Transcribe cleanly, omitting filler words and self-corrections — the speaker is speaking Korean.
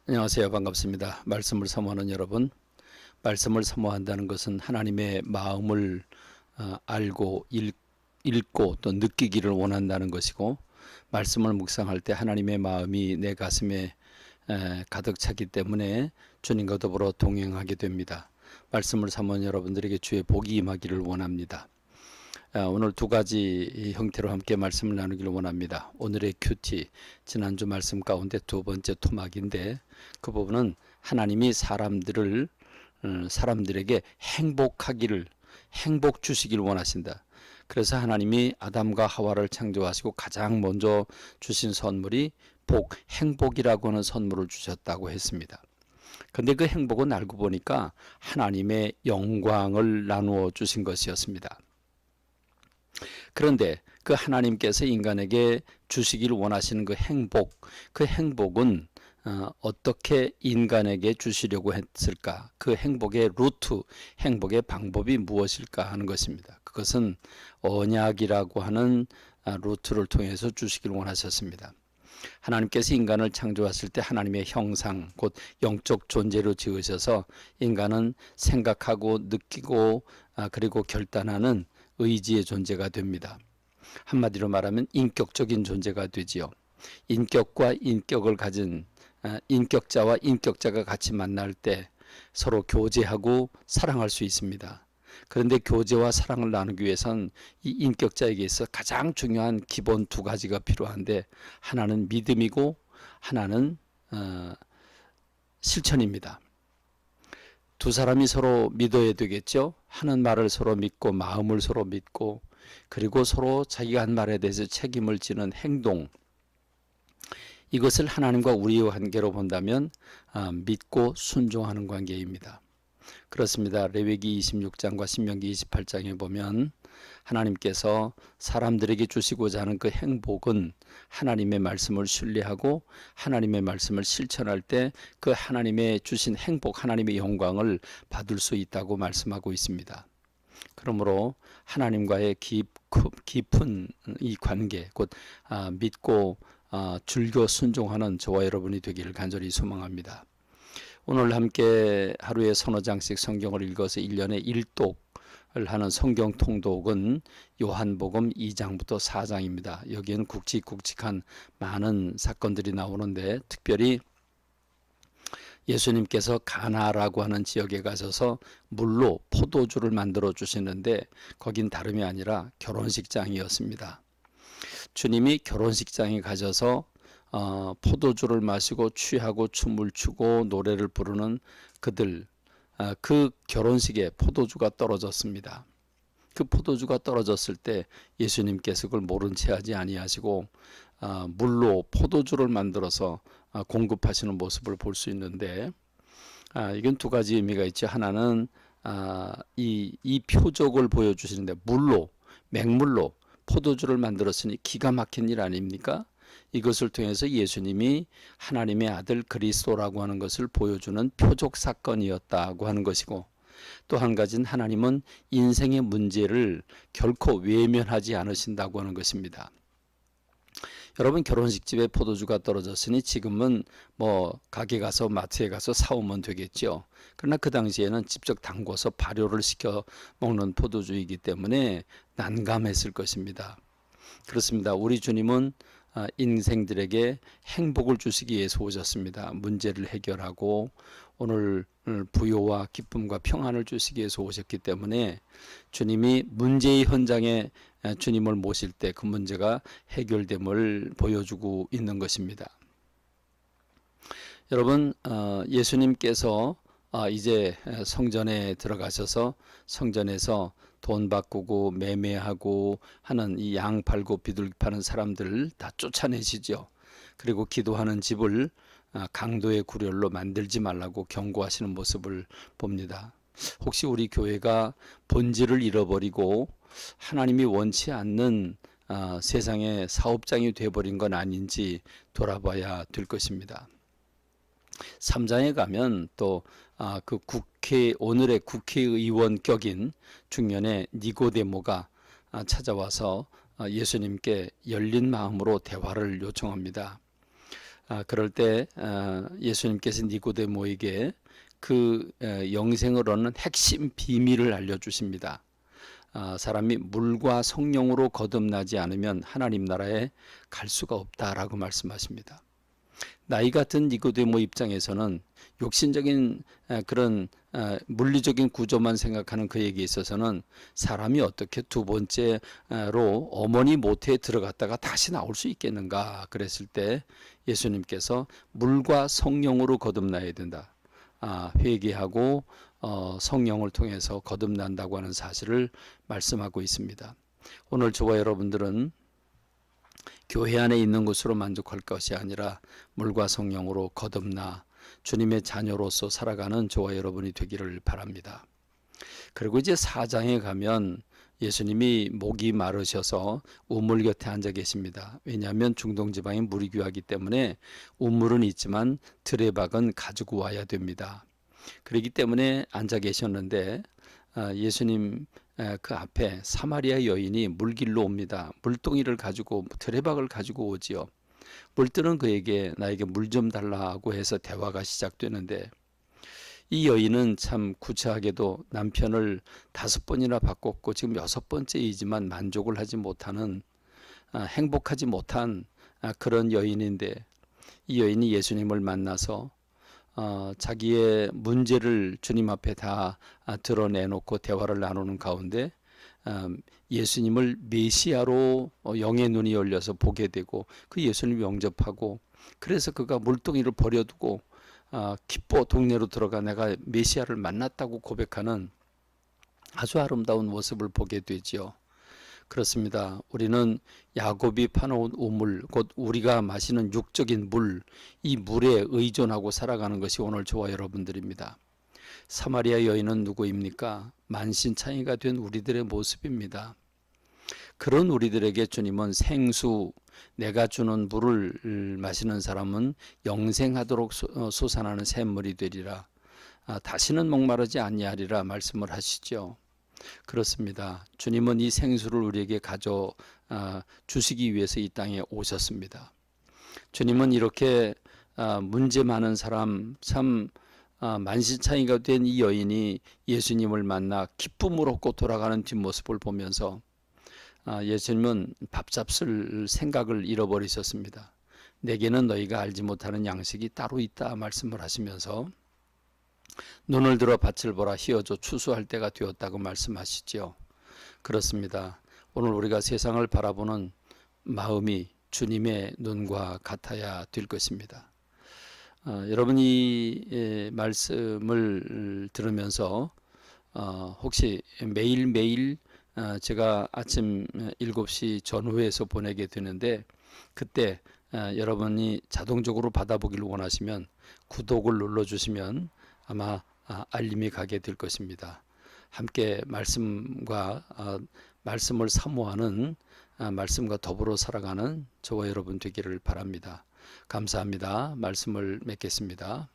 안녕하세요. 반갑습니다. 말씀을 사모하는 여러분, 말씀을 사모한다는 것은 하나님의 마음을 알고 읽고 또 느끼기를 원한다는 것이고, 말씀을 묵상할 때 하나님의 마음이 내 가슴에 가득 차기 때문에 주님과 더불어 동행하게 됩니다. 말씀을 사모하는 여러분들에게 주의 복이 임하기를 원합니다. 오늘 두 가지 형태로 함께 말씀을 나누기를 원합니다. 오늘의 큐티, 지난주 말씀 가운데 두 번째 토막인데, 그 부분은 하나님이 사람들에게 행복 주시기를 원하신다. 그래서 하나님이 아담과 하와를 창조하시고 가장 먼저 주신 선물이 행복이라고 하는 선물을 주셨다고 했습니다. 근데 그 행복은 알고 보니까 하나님의 영광을 나누어 주신 것이었습니다. 그런데 그 하나님께서 인간에게 주시기를 원하시는 그 행복은 어떻게 인간에게 주시려고 했을까? 그 행복의 루트, 행복의 방법이 무엇일까 하는 것입니다. 그것은 언약이라고 하는 루트를 통해서 주시기를 원하셨습니다. 하나님께서 인간을 창조하실 때 하나님의 형상, 곧 영적 존재로 지으셔서 인간은 생각하고 느끼고 그리고 결단하는 의지의 존재가 됩니다. 한마디로 말하면 인격적인 존재가 되지요. 인격과 인격을 가진 인격자와 인격자가 같이 만날 때 서로 교제하고 사랑할 수 있습니다. 그런데 교제와 사랑을 나누기 위해선 이 인격자에게 있어 가장 중요한 기본 두 가지가 필요한데, 하나는 믿음이고 하나는 실천입니다. 두 사람이 서로 믿어야 되겠죠. 하는 말을 서로 믿고 마음을 서로 믿고, 그리고 서로 자기가 한 말에 대해서 책임을 지는 행동, 이것을 하나님과 우리의 관계로 본다면 믿고 순종하는 관계입니다. 그렇습니다. 레위기 26장과 신명기 28장에 보면 하나님께서 사람들에게 주시고자 하는 그 행복은 하나님의 말씀을 신뢰하고 하나님의 말씀을 실천할 때 그 하나님의 주신 행복, 하나님의 영광을 받을 수 있다고 말씀하고 있습니다. 그러므로 하나님과의 깊은 이 관계, 곧 믿고 즐겨 순종하는 저와 여러분이 되기를 간절히 소망합니다. 오늘 함께 하루에 서너 장씩 성경을 읽어서 1년에 1독을 하는 성경 통독은 요한복음 2장부터 4장입니다. 여기에는 굵직굵직한 많은 사건들이 나오는데, 특별히 예수님께서 가나라고 하는 지역에 가셔서 물로 포도주를 만들어 주시는데, 거긴 다름이 아니라 결혼식장이었습니다. 주님이 결혼식장에 가셔서 포도주를 마시고 취하고 춤을 추고 노래를 부르는 그들, 그 결혼식에 포도주가 떨어졌습니다. 그 포도주가 떨어졌을 때 예수님께서 그걸 모른 채 하지 아니하시고 물로 포도주를 만들어서 공급하시는 모습을 볼 수 있는데, 이건 두 가지 의미가 있죠. 하나는 이 표적을 보여주시는데, 맹물로 포도주를 만들었으니 기가 막힌 일 아닙니까? 이것을 통해서 예수님이 하나님의 아들 그리스도라고 하는 것을 보여주는 표적 사건이었다고 하는 것이고, 또 한 가지는 하나님은 인생의 문제를 결코 외면하지 않으신다고 하는 것입니다. 여러분, 결혼식집에 포도주가 떨어졌으니 지금은 가게 가서 마트에 가서 사오면 되겠죠. 그러나 그 당시에는 직접 담궈서 발효를 시켜 먹는 포도주이기 때문에 난감했을 것입니다. 그렇습니다. 우리 주님은 인생들에게 행복을 주시기 위해서 오셨습니다. 문제를 해결하고 오늘 부요와 기쁨과 평안을 주시기 위해서 오셨기 때문에 주님이 문제의 현장에 주님을 모실 때 그 문제가 해결됨을 보여주고 있는 것입니다. 여러분, 예수님께서 이제 성전에 들어가셔서 성전에서 돈 바꾸고 매매하고 하는 이 양 팔고 비둘기 파는 사람들을 다 쫓아내시죠. 그리고 기도하는 집을 강도의 구렬로 만들지 말라고 경고하시는 모습을 봅니다. 혹시 우리 교회가 본질을 잃어버리고 하나님이 원치 않는 세상의 사업장이 되어버린 건 아닌지 돌아봐야 될 것입니다. 3장에 가면 또 그 오늘의 국회의원격인 중년의 니고데모가 찾아와서 예수님께 열린 마음으로 대화를 요청합니다. 그럴 때 예수님께서 니고데모에게 그 영생을 얻는 핵심 비밀을 알려주십니다. 사람이 물과 성령으로 거듭나지 않으면 하나님 나라에 갈 수가 없다라고 말씀하십니다. 나이 같은 니고데모 입장에서는 욕심적인 그런 물리적인 구조만 생각하는 그에게 있어서는 사람이 어떻게 두 번째로 어머니 모태에 들어갔다가 다시 나올 수 있겠는가 그랬을 때 예수님께서 물과 성령으로 거듭나야 된다. 회개하고 성령을 통해서 거듭난다고 하는 사실을 말씀하고 있습니다. 오늘 저와 여러분들은 교회 안에 있는 것으로 만족할 것이 아니라 물과 성령으로 거듭나 주님의 자녀로서 살아가는 저와 여러분이 되기를 바랍니다. 그리고 이제 4장에 가면 예수님이 목이 마르셔서 우물 곁에 앉아 계십니다. 왜냐하면 중동 지방에 물이 귀하기 때문에 우물은 있지만 드레박은 가지고 와야 됩니다. 그렇기 때문에 앉아 계셨는데 예수님 그 앞에 사마리아 여인이 물길로 옵니다. 물동이를 가지고 드레박을 가지고 오지요. 물들은 그에게 나에게 물 좀 달라고 해서 대화가 시작되는데 이 여인은 참 구차하게도 남편을 5번이나 바꿨고 지금 6번째이지만 만족을 하지 못하는 행복하지 못한 그런 여인인데 이 여인이 예수님을 만나서 자기의 문제를 주님 앞에 다 드러내놓고 대화를 나누는 가운데 예수님을 메시아로 영의 눈이 열려서 보게 되고 그 예수님을 영접하고 그래서 그가 물동이를 버려두고 기뻐 동네로 들어가 내가 메시아를 만났다고 고백하는 아주 아름다운 모습을 보게 되지요. 그렇습니다. 우리는 야곱이 파놓은 우물, 곧 우리가 마시는 육적인 물, 이 물에 의존하고 살아가는 것이 오늘 저와 여러분들입니다. 사마리아 여인은 누구입니까? 만신창이가 된 우리들의 모습입니다. 그런 우리들에게 주님은 생수, 내가 주는 물을 마시는 사람은 영생하도록 솟아나는 샘물이 되리라. 다시는 목마르지 아니하리라 말씀을 하시죠. 그렇습니다. 주님은 이 생수를 우리에게 가져 주시기 위해서 이 땅에 오셨습니다. 주님은 이렇게 문제 많은 사람, 참 만신창이가 된 이 여인이 예수님을 만나 기쁨을 얻고 돌아가는 뒷모습을 보면서 예수님은 밥잡쓸 생각을 잃어버리셨습니다. 내게는 너희가 알지 못하는 양식이 따로 있다 말씀을 하시면서 눈을 들어 밭을 보라 희어져 추수할 때가 되었다고 말씀하시지요. 그렇습니다. 오늘 우리가 세상을 바라보는 마음이 주님의 눈과 같아야 될 것입니다. 여러분이 말씀을 들으면서 혹시 매일매일 제가 아침 7시 전후에서 보내게 되는데 그때 여러분이 자동적으로 받아보기를 원하시면 구독을 눌러주시면 아마 알림이 가게 될 것입니다. 함께 말씀을 사모하는 말씀과 더불어 살아가는 저와 여러분 되기를 바랍니다. 감사합니다. 말씀을 맺겠습니다.